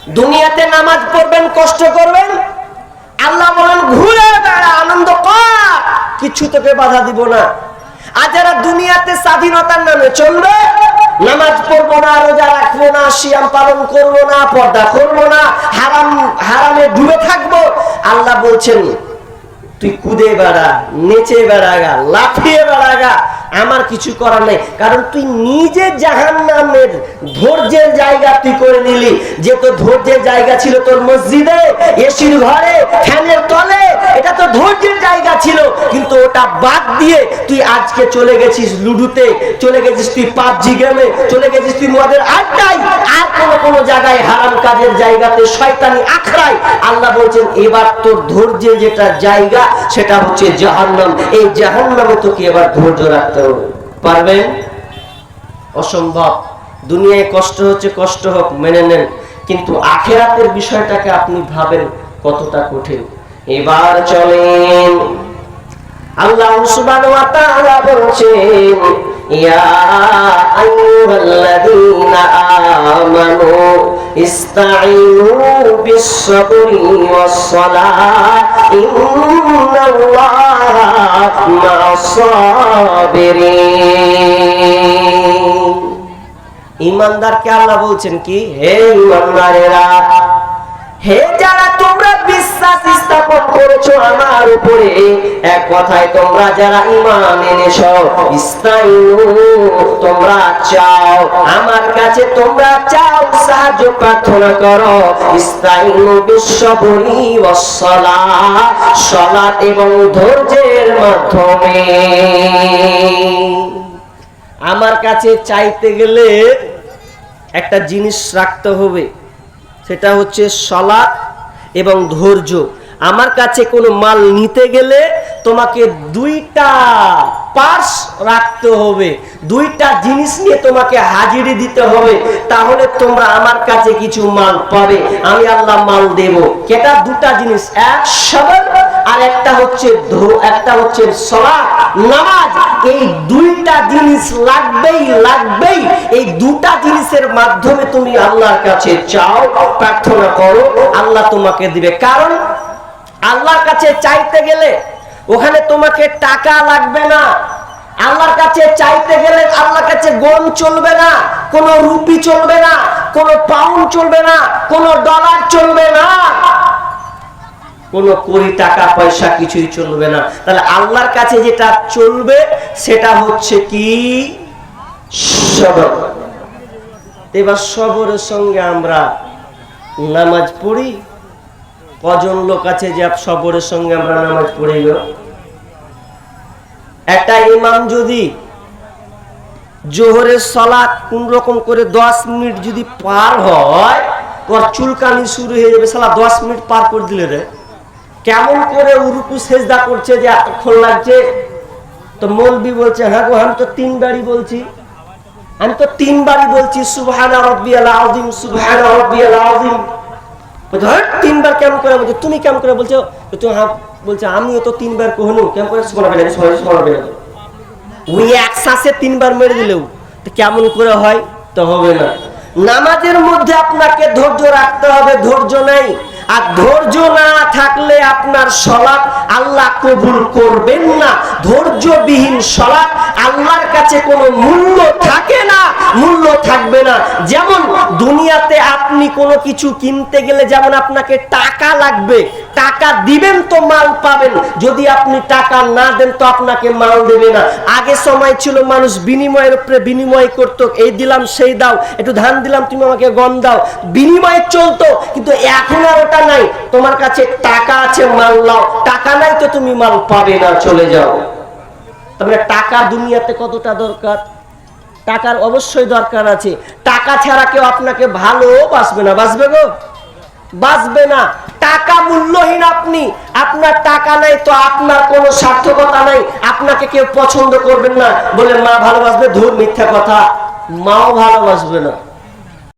দুনিয়াতে নামাজ পড়বেন, কষ্ট করবেন, আল্লাহ বলেন ঘুরে বেড়া, আনন্দ কর, কিছু তোকে বাধা দিব না। আর যারা দুনিয়াতে স্বাধীনতার নামে চলবে, নামাজ পড়বো না, রোজা রাখবো না, সিয়াম পালন করবো না, পর্দা করবো না, হারামে ডুবে থাকবো, আল্লাহ বলছেন তুই কুদে বেড়া, নেচে বেড়াগা, লাফিয়ে বেড়াগা, আমার কিছু করার নেই। কারণ তুই নিজে জাহান্নামের ধৈর্যের জায়গা তুই করে নিলি। যে তো ধৈর্যের জায়গা ছিল তোর মসজিদে, এসির ঘরে, ফ্যানের তলে, এটা তো ধৈর্যের জায়গা ছিল, কিন্তু ওটা বাদ দিয়ে তুই আজকে চলে গেছিস লুডুতে, চলে গেছিস তুই পাবজি গেমে, চলে গেছিস তুই মদের আড্ডায়, আর কোন জায়গায় হারাম কাজের জায়গাতে, শয়তানি আখড়ায়। আল্লাহ বলছেন এবার তোর ধৈর্যের যেটা জায়গা সেটা হচ্ছে জাহান্নাম। এই জাহান্নামে তোকে এবার ধৈর্য রাখতে হবে। পারবেন? অসম্ভব। দুনিয়ায় কষ্ট হচ্ছে, কষ্ট হোক, মেনে নেন, কিন্তু আখিরাতের বিষয়টাকে আপনি ভাবেন কতটা কঠিন। এবার চলেন, আল্লাহ সুবহানাহু ওয়া তাআলা বলছেন ইয়া আইয়ুহাল্লাযীনা আমানু ইসতাঈনু বিস-সাবরি ওয়াস-সালাহ ইন্নাল্লাহা মা'আস-সাবিরিন। ঈমানদারকে আল্লাহ বলছেন কি, হে ঈমানদারেরা, হে যারা তোমরা বিশ্বাস স্থাপন করেছো আমার উপরে, এক কথায় তোমরা যারা ঈমান এনেছো, ইস্তাইনু তোমরা চাও আমার কাছে, তোমরা চাও সাহায্য প্রার্থনা করো, ইস্তাইনু বিস-সাবরি ওয়াস-সালাহ, সালাত এবং ধৈর্যের মাধ্যমে। আমার কাছে চাইতে গেলে একটা জিনিস রাখতে হবে, সেটা হচ্ছে সালাত এবং ধৈর্য। আমার কাছে কোনো মাল নিতে গেলে তোমাকে দুইটা পার্স রাখতে হবে, দুইটা জিনিস নিয়ে তোমাকে হাজিরি দিতে হবে, তাহলে তোমরা আমার কাছে কিছু মাল পাবে, আমি আল্লাহ মাল দেব। কেটা দুটা জিনিস, এক সবর আর একটা হচ্ছে সালাত, নামাজ। এই দুইটা জিনিস লাগবেই লাগবেই। এই দুটা জিনিসের মাধ্যমে তুমি আল্লাহর কাছে চাও, প্রার্থনা করো, আল্লাহ তোমাকে দিবে। কারণ আল্লাহর কাছে চাইতে গেলে ওখানে তোমাকে টাকা লাগবে না। আল্লাহর কাছে চাইতে গেলে আল্লাহর কাছে গম চলবে না, কোন রুপি চলবে না, কোন পাউন্ড চলবে না, কোন ডলার চলবে না, কোন কোটি টাকা পয়সা কিছুই চলবে না। তাহলে আল্লাহর কাছে যেটা চলবে সেটা হচ্ছে কি, সবর। এবার সবরের সঙ্গে আমরা নামাজ পড়ি, কজন লোক আছে যে সবরের সঙ্গে আমরা নামাজ পড়ি গো? একটা ইমাম যদি জোহরের সালাত কোন রকম করে 10 মিনিট যদি পার হয়, তোর চুলকানি শুরু হয়ে যাবে, সালা 10 মিনিট পার করে দিলে রে, কেমন করে রুকু সেজদা করছে যে এতক্ষণ লাগছে। তো মৌলবি বলছে, হ্যাঁ গো আমি তো 3 বারই বলছি, সুবহানা রাব্বিয়াল আযীম, সুবহানা রাব্বিয়াল আযীম। 3 বার কেমন করে বলছো? তুমি কেমন করে বলছো? তুমি বলছে আমিও তো 3 বার কহনু, কেমন করে শোনাবে না। ওই এক শ্বাসে 3 বার মেরে দিলেও তো কেমন করে হয়? তো হবে না। নামাজের মধ্যে আপনাকে ধৈর্য রাখতে হবে, ধৈর্য নাই। আর ধৈর্য না থাকলে আপনার সালাত আল্লাহ কবুল করবেন না। ধৈর্যবিহীন সালাত আল্লাহর কাছে কোনো মূল্য থাকে না, মূল্য থাকবে না। যেমন দুনিয়াতে আপনি কোনো কিছু কিনতে গেলে যেমন আপনাকে টাকা লাগবে, টাকা দিবেন তো মাল পাবেন, যদি আপনি টাকা না দেন তো আপনাকে মাল দেবে না। আগে সময় ছিল মানুষ বিনিময়ের উপরে বিনিময় করতো, এই দিলাম সেই দাও, একটু ধান দিলাম তুমি আমাকে গম দাও, বিনিময়ে চলতো। কিন্তু এখন আর ওটা নাই, তোমার কাছে টাকা আছে মাল নাও, টাকা নাই তো তুমি মাল পাবে না, চলে যাও। তবে টাকা দুনিয়াতে কতটা দরকার? টাকার অবশ্যই দরকার আছে। টাকা ছাড়া কেউ আপনাকে ভালোবাসবে না, বাসবে গো? বাসবে না। টাকা মূল্যহীন। আপনার টাকা নাই তো আপনার কোনো সার্থকতা নাই, আপনাকে কেউ পছন্দ করবেন না, বলে মা ভালোবাসবে, ধুর মিথ্যা কথা, মাও ভালোবাসবে না।